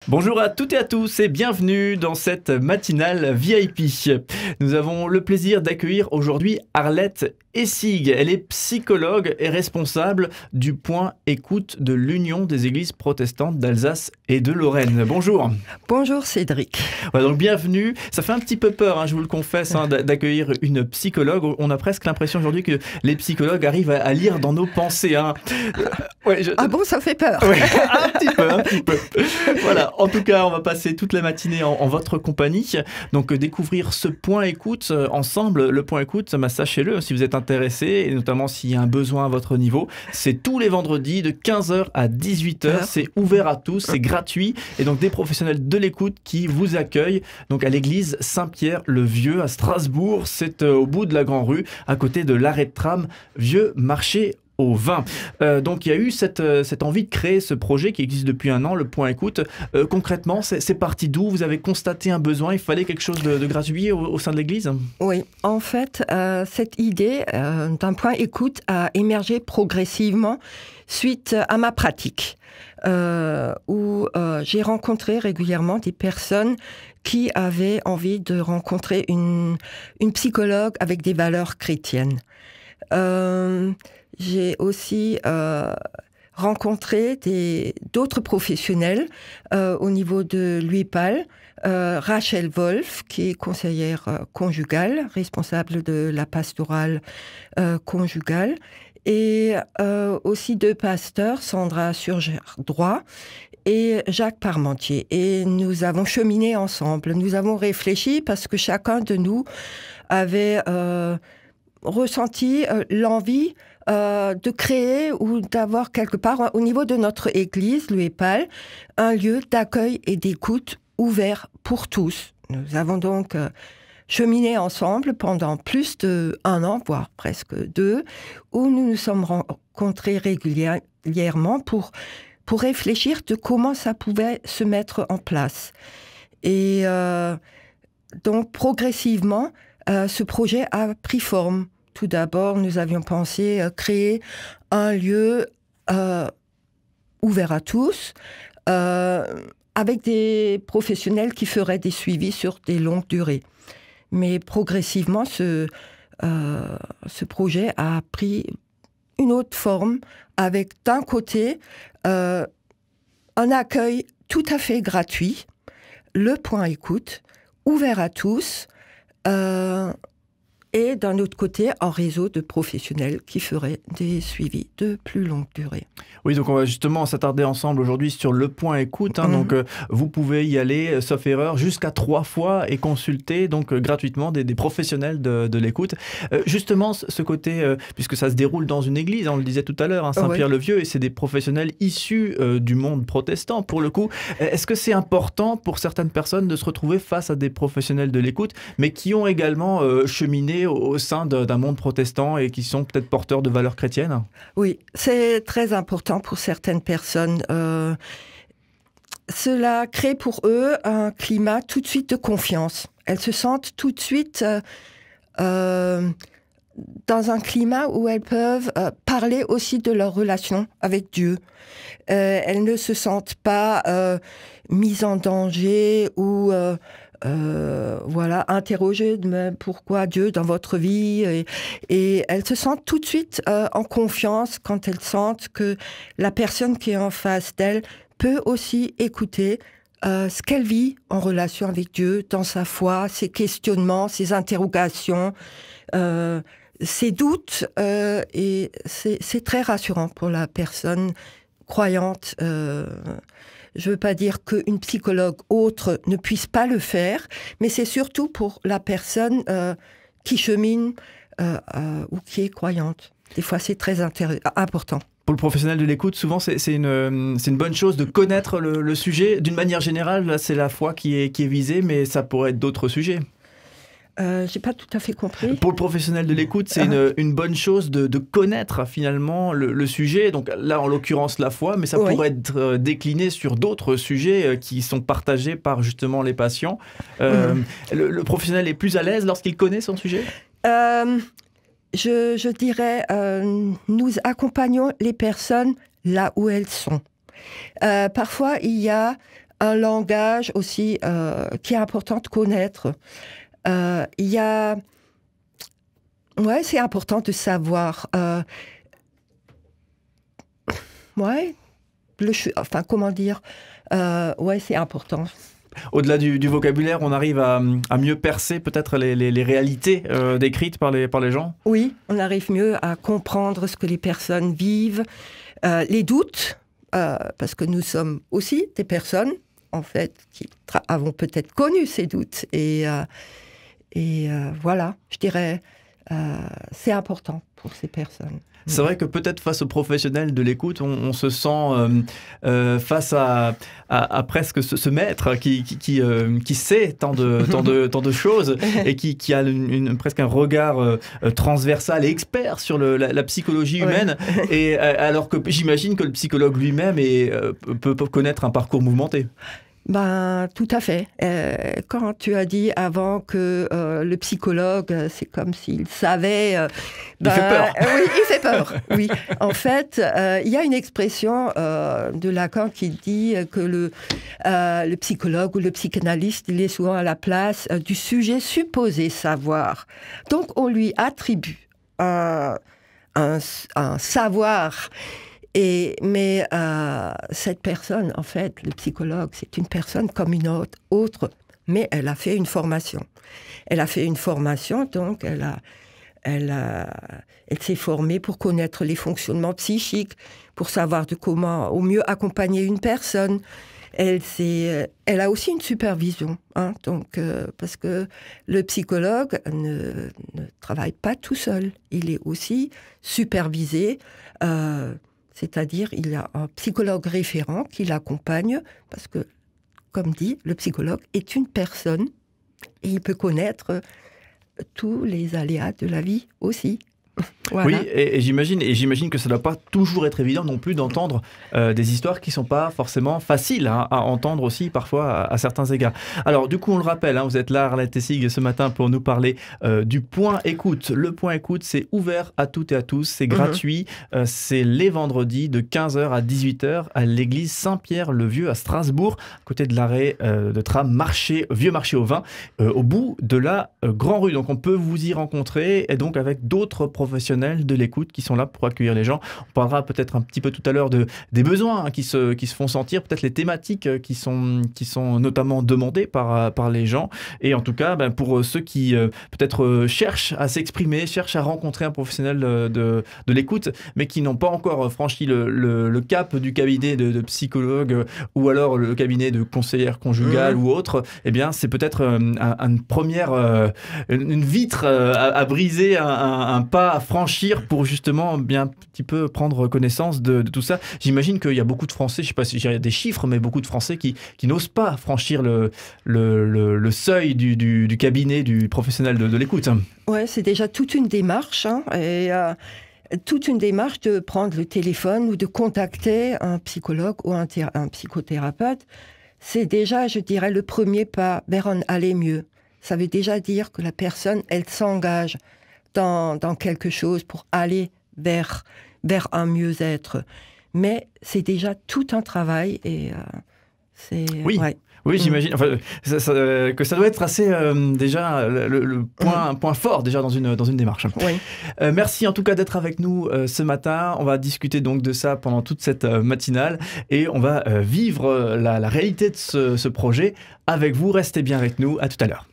Bonjour à toutes et à tous et bienvenue dans cette matinale VIP. Nous avons le plaisir d'accueillir aujourd'hui Arlette Essig. Elle est psychologue et responsable du point écoute de l'Union des Églises protestantes d'Alsace et de Lorraine. Bonjour. Bonjour Cédric. Voilà, donc bienvenue. Ça fait un petit peu peur, je vous le confesse, d'accueillir une psychologue. On a presque l'impression aujourd'hui que les psychologues arrivent à lire dans nos pensées. Ah bon, ça fait peur. Ouais, un petit peu. Voilà. En tout cas, on va passer toute la matinée en votre compagnie. Donc, découvrir ce point écoute ensemble. Le point écoute, sachez-le, si vous êtes intéressé, et notamment s'il y a un besoin à votre niveau, c'est tous les vendredis de 15h à 18h. C'est ouvert à tous, c'est gratuit. Et donc, des professionnels de l'écoute qui vous accueillent donc à l'église Saint-Pierre-le-Vieux à Strasbourg. C'est au bout de la Grand Rue, à côté de l'arrêt de tram Vieux Marché au vin. Donc il y a eu cette envie de créer ce projet qui existe depuis un an, le point écoute. Concrètement, c'est parti d'où? Vous avez constaté un besoin, il fallait quelque chose de gratuit au sein de l'Église? Oui, en fait, cette idée d'un point écoute a émergé progressivement suite à ma pratique, où j'ai rencontré régulièrement des personnes qui avaient envie de rencontrer une psychologue avec des valeurs chrétiennes. J'ai aussi rencontré d'autres professionnels au niveau de l'UEPAL, Rachel Wolf, qui est conseillère conjugale, responsable de la pastorale conjugale, et aussi deux pasteurs, Sandra Surger-Droit et Jacques Parmentier. Et nous avons cheminé ensemble, nous avons réfléchi parce que chacun de nous avait ressenti l'envie de créer ou d'avoir quelque part au niveau de notre église, l'UEPAL, un lieu d'accueil et d'écoute ouvert pour tous. Nous avons donc cheminé ensemble pendant plus d'1 an, voire presque 2, où nous nous sommes rencontrés régulièrement pour réfléchir de comment ça pouvait se mettre en place. Et donc progressivement, ce projet a pris forme. Tout d'abord, nous avions pensé créer un lieu ouvert à tous, avec des professionnels qui feraient des suivis sur des longues durées. Mais progressivement, ce projet a pris une autre forme, avec d'un côté un accueil tout à fait gratuit, le point écoute, ouvert à tous, et d'un autre côté, un réseau de professionnels qui feraient des suivis de plus longue durée. Oui, donc on va justement s'attarder ensemble aujourd'hui sur le point écoute. Donc vous pouvez y aller, sauf erreur, jusqu'à 3 fois et consulter donc gratuitement des professionnels de l'écoute. Justement, ce côté, puisque ça se déroule dans une église, on le disait tout à l'heure, Saint-Pierre-le-Vieux, et c'est des professionnels issus du monde protestant. Pour le coup, est-ce que c'est important pour certaines personnes de se retrouver face à des professionnels de l'écoute, mais qui ont également cheminé au sein d'un monde protestant et qui sont peut-être porteurs de valeurs chrétiennes? Oui, c'est très important pour certaines personnes. Cela crée pour eux un climat tout de suite de confiance. Elles se sentent tout de suite dans un climat où elles peuvent parler aussi de leur relation avec Dieu. Elles ne se sentent pas mises en danger ou interroger pourquoi Dieu dans votre vie, et elles se sentent tout de suite en confiance quand elles sentent que la personne qui est en face d'elles peut aussi écouter ce qu'elle vit en relation avec Dieu, dans sa foi, ses questionnements, ses interrogations, ses doutes, et c'est très rassurant pour la personne croyante. Je ne veux pas dire qu'une psychologue autre ne puisse pas le faire, mais c'est surtout pour la personne qui chemine ou qui est croyante. Des fois, c'est très important. Pour le professionnel de l'écoute, souvent, c'est une bonne chose de connaître le sujet. D'une manière générale, là, c'est la foi qui est visée, mais ça pourrait être d'autres sujets. J'ai pas tout à fait compris. Pour le professionnel de l'écoute, c'est une bonne chose de connaître finalement le sujet. Donc là, en l'occurrence, la foi, mais ça pourrait être décliné sur d'autres sujets qui sont partagés par justement les patients. Le professionnel est plus à l'aise lorsqu'il connaît son sujet? Je dirais, nous accompagnons les personnes là où elles sont. Parfois, il y a un langage aussi qui est important de connaître. Il y a... Ouais, c'est important de savoir. Ouais, enfin, comment dire? Ouais, c'est important. Au-delà du vocabulaire, on arrive à mieux percer peut-être les réalités décrites par les gens? Oui, on arrive mieux à comprendre ce que les personnes vivent, les doutes, parce que nous sommes aussi des personnes, en fait, qui avons peut-être connu ces doutes. Et voilà, je dirais... c'est important pour ces personnes. C'est vrai que peut-être face aux professionnels de l'écoute, on se sent face à presque ce maître qui sait tant de choses et qui a presque un regard transversal et expert sur la psychologie humaine. Ouais. Et alors que j'imagine que le psychologue lui-même peut connaître un parcours mouvementé. Ben, tout à fait. Quand tu as dit avant que le psychologue, c'est comme s'il savait... il fait peur. Oui, il fait peur. Oui. En fait, il y a une expression de Lacan qui dit que le psychologue ou le psychanalyste, il est souvent à la place du sujet supposé savoir. Donc, on lui attribue un savoir. Mais cette personne, en fait, le psychologue, c'est une personne comme une autre, mais elle a fait une formation. Elle a fait une formation, donc elle s'est formée pour connaître les fonctionnements psychiques, pour savoir de comment au mieux accompagner une personne. Elle a aussi une supervision, hein, donc, parce que le psychologue ne travaille pas tout seul. Il est aussi supervisé. C'est-à-dire, il y a un psychologue référent qui l'accompagne, parce que, comme dit, le psychologue est une personne et il peut connaître tous les aléas de la vie aussi. Voilà. Oui, et j'imagine que ça ne doit pas toujours être évident non plus d'entendre des histoires qui ne sont pas forcément faciles à entendre aussi parfois à certains égards. Alors du coup on le rappelle, hein, vous êtes là Arlette Essig ce matin pour nous parler du point écoute. Le point écoute, c'est ouvert à toutes et à tous, c'est gratuit, c'est les vendredis de 15h à 18h à l'église Saint-Pierre-le-Vieux à Strasbourg, à côté de l'arrêt de tram Vieux Marché au Vin, au bout de la Grand Rue. Donc on peut vous y rencontrer et donc avec d'autres professionnels de l'écoute qui sont là pour accueillir les gens. On parlera peut-être un petit peu tout à l'heure des besoins hein, qui se font sentir, peut-être les thématiques qui sont notamment demandées par les gens. Et en tout cas, pour ceux qui peut-être cherchent à s'exprimer, cherchent à rencontrer un professionnel de l'écoute, mais qui n'ont pas encore franchi le cap du cabinet de psychologue ou alors le cabinet de conseillère conjugale ou autre, eh bien, c'est peut-être une première une vitre à briser, un pas à franchir pour justement bien un petit peu prendre connaissance de tout ça. J'imagine qu'il y a beaucoup de Français, je ne sais pas si j'ai des chiffres, mais beaucoup de Français qui n'osent pas franchir le seuil du cabinet du professionnel de l'écoute. Ouais, c'est déjà toute une démarche, hein, et toute une démarche de prendre le téléphone ou de contacter un psychologue ou un psychothérapeute. C'est déjà, je dirais, le premier pas vers un aller mieux. Ça veut déjà dire que la personne, elle s'engage dans quelque chose pour aller vers un mieux-être. Mais c'est déjà tout un travail et c'est... Oui. Ouais. Oui, j'imagine que ça doit être assez déjà le point fort déjà dans une démarche. Oui. Merci en tout cas d'être avec nous ce matin. On va discuter donc de ça pendant toute cette matinale et on va vivre la réalité de ce projet avec vous. Restez bien avec nous. À tout à l'heure.